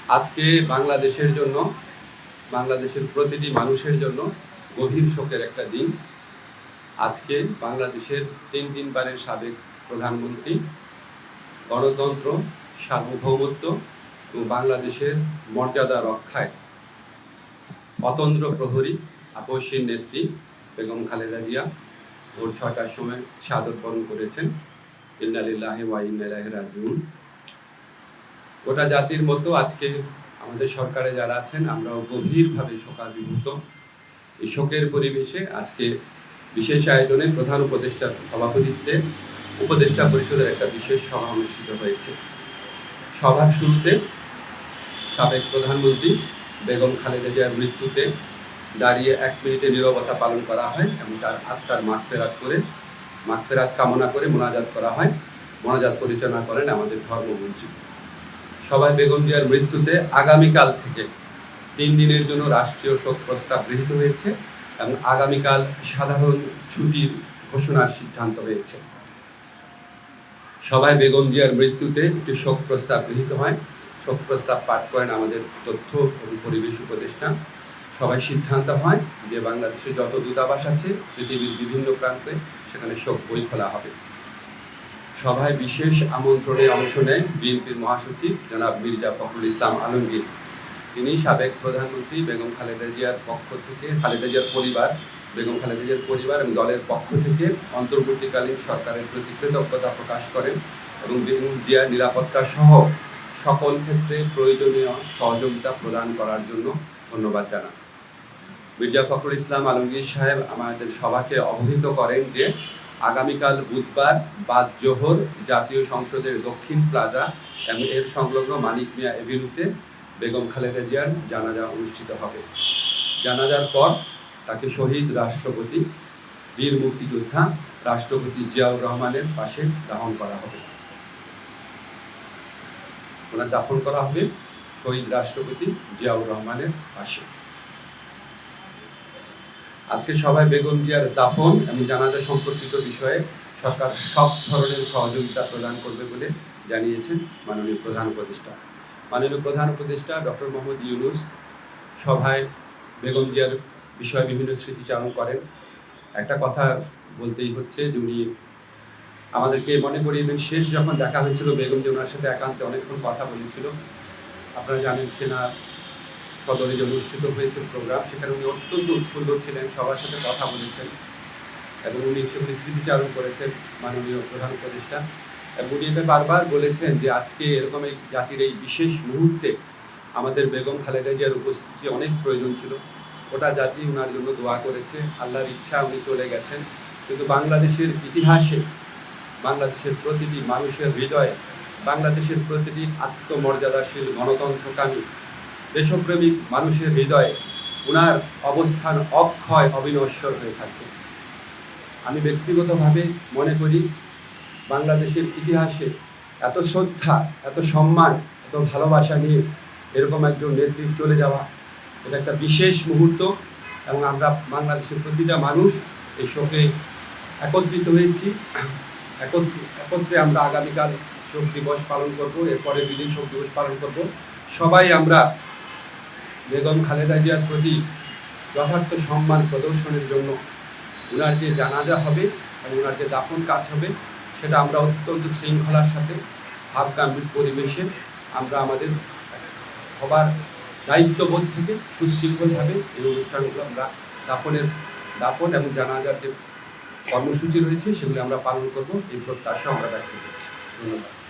আজকে বাংলাদেশের জন্য, বাংলাদেশের প্রতিটি মানুষের জন্য গভীর শোকের একটা দিন। আজকে বাংলাদেশের 3 বারের সাবেক প্রধানমন্ত্রী, গণতন্ত্র, সার্বভৌমত্ব এবং বাংলাদেশের মর্যাদা রক্ষায় অতন্দ্র প্রহরী, আপসীর নেত্রী বেগম খালেদা জিয়া ভোর 6টার সময় শাহাদত বরণ করেছেন। ইন্না লিল্লাহি ওয়া ইন্না ইলাইহি রাজিউন। গোটা জাতির মতো আজকে আমাদের সরকারে যারা আছেন আমরাও গভীরভাবে শোকাভিভূত। এই শোকের পরিবেশে আজকে বিশেষ আয়োজনে প্রধান উপদেষ্টার সভাপতিত্বে উপদেষ্টা পরিষদের একটা বিশেষ সভা অনুষ্ঠিত হয়েছে। সভার শুরুতে সাবেক প্রধানমন্ত্রী বেগম খালেদা জিয়ার মৃত্যুতে দাঁড়িয়ে 1 মিনিটে নীরবতা পালন করা হয় এবং তার আত্মার মাগফিরাত কামনা করে মোনাজাত করা হয়। মোনাজাত পরিচালনা করেন আমাদের ধর্মমন্ত্রী। সভায় বেগম জিয়ার মৃত্যুতে আগামীকাল থেকে 3 দিনের জন্য রাষ্ট্রীয় শোক প্রস্তাব গৃহীত হয়েছে এবং আগামীকাল সাধারণ ছুটির ঘোষণার সিদ্ধান্ত হয়েছে। সভায় বেগম জিয়ার মৃত্যুতে একটি শোক প্রস্তাব গৃহীত হয়। শোক প্রস্তাব পাঠ করেন আমাদের তথ্য এবং পরিবেশ উপদেষ্টা। সবাই সিদ্ধান্ত হয় যে বাংলাদেশে যত দূতাবাস আছে পৃথিবীর বিভিন্ন প্রান্তে সেখানে শোক বই খোলা হবে। সভায় বিশেষ আমন্ত্রণে অংশ নেন বিএনপির মহাসচিব জনাব মির্জা ফখরুল ইসলাম আলমগীর। তিনি সাবেক প্রধানমন্ত্রী বেগম খালেদা জিয়ার পক্ষ থেকে বেগম খালেদা জিয়ার পরিবার এবং দলের পক্ষ থেকে অন্তর্বর্তীকালীন সরকারের প্রতি কৃতজ্ঞতা প্রকাশ করেন এবং বেগম জিয়ার নিরাপত্তা সহ সকল ক্ষেত্রে প্রয়োজনীয় সহযোগিতা প্রদান করার জন্য ধন্যবাদ জানান। মির্জা ফখরুল ইসলাম আলমগীর সাহেব আমাদের সভাকে অবহিত করেন যে আগামীকাল বুধবার বাদ জোহর জাতীয় সংসদের দক্ষিণ প্লাজা এবং এর সংলগ্ন মানিক মিয়া এভিনিউতে বেগম খালেদা জিয়ার জানাজা অনুষ্ঠিত হবে। জানাজার পর তাকে শহীদ রাষ্ট্রপতি, বীর মুক্তিযোদ্ধা রাষ্ট্রপতি জিয়াউর রহমানের পাশে দাফন করা হবে। ওনার দাফন করা হবে শহীদ রাষ্ট্রপতি জিয়াউর রহমানের পাশে। আজকে সবাই বেগম জিয়ার দাফন এবং জানাজা সম্পর্কিত বিষয়ে সরকার সব ধরনের সহযোগিতা প্রদান করবে বলে জানিয়েছেন মাননীয় প্রধান উপদেষ্টা। মাননীয় প্রধান উপদেষ্টা ডক্টর মোহাম্মদ ইউনূস সভায় বেগম জিয়ার বিষয়ে বিভিন্ন স্মৃতিচারণ করেন। একটা কথা বলতেই হচ্ছে যে উনি আমাদেরকে মনে করিয়ে দেন, শেষ যখন দেখা হয়েছিল বেগম জিয়া ওনার সাথে একান্তে অনেকক্ষণ কথা বলেছিল। আপনারা জানেন সেনা সদরে যে অনুষ্ঠিত হয়েছে প্রোগ্রাম, সেখানে উনি অত্যন্ত উৎফুল্ল ছিলেন, সবার সাথে কথা বলেছেন এবং উনি সেগুলি স্মৃতিচারণ করেছেন মাননীয় প্রধান উপদেষ্টা। এবং উনি এটা বারবার বলেছেন যে আজকে এরকম এই জাতির এই বিশেষ মুহূর্তে আমাদের বেগম খালেদা জিয়ার উপস্থিতি অনেক প্রয়োজন ছিল। গোটা জাতি ওনার জন্য দোয়া করেছে, আল্লাহর ইচ্ছা উনি চলে গেছেন। কিন্তু বাংলাদেশের ইতিহাসে, বাংলাদেশের প্রতিটি মানুষের হৃদয়ে, বাংলাদেশের প্রতিটি আত্মমর্যাদাশীল গণতন্ত্রকামী দেশপ্রেমিক মানুষের হৃদয়ে ওনার অবস্থান অক্ষয় অবিনশ্বর হয়ে থাকবে। আমি ব্যক্তিগতভাবে মনে করি বাংলাদেশের ইতিহাসে এত শ্রদ্ধা, এত সম্মান, এত ভালোবাসা নিয়ে এরকম একজন নেত্রী চলে যাওয়া এটা একটা বিশেষ মুহূর্ত এবং আমরা বাংলাদেশের প্রতিটা মানুষ এই শোকে একত্রিত হয়েছি। একত্রে আমরা আগামীকাল শোক দিবস পালন করব, এরপরে 2 দিন শোক দিবস পালন করব। সবাই আমরা বেগম খালেদা জিয়ার প্রতি যথার্থ সম্মান প্রদর্শনের জন্য ওনার যে জানাজা হবে এবং ওনার যে দাফন কাজ হবে সেটা আমরা অত্যন্ত শৃঙ্খলার সাথে ভাবগাম্ভীর পরিবেশে আমরা আমাদের সবার দায়িত্ববোধ থেকে সুশৃঙ্খলভাবে এই অনুষ্ঠানগুলো আমরা দাফন এবং জানাজার যে কর্মসূচি রয়েছে সেগুলি আমরা পালন করব, এই প্রত্যাশা আমরা ব্যক্ত করছি। ধন্যবাদ।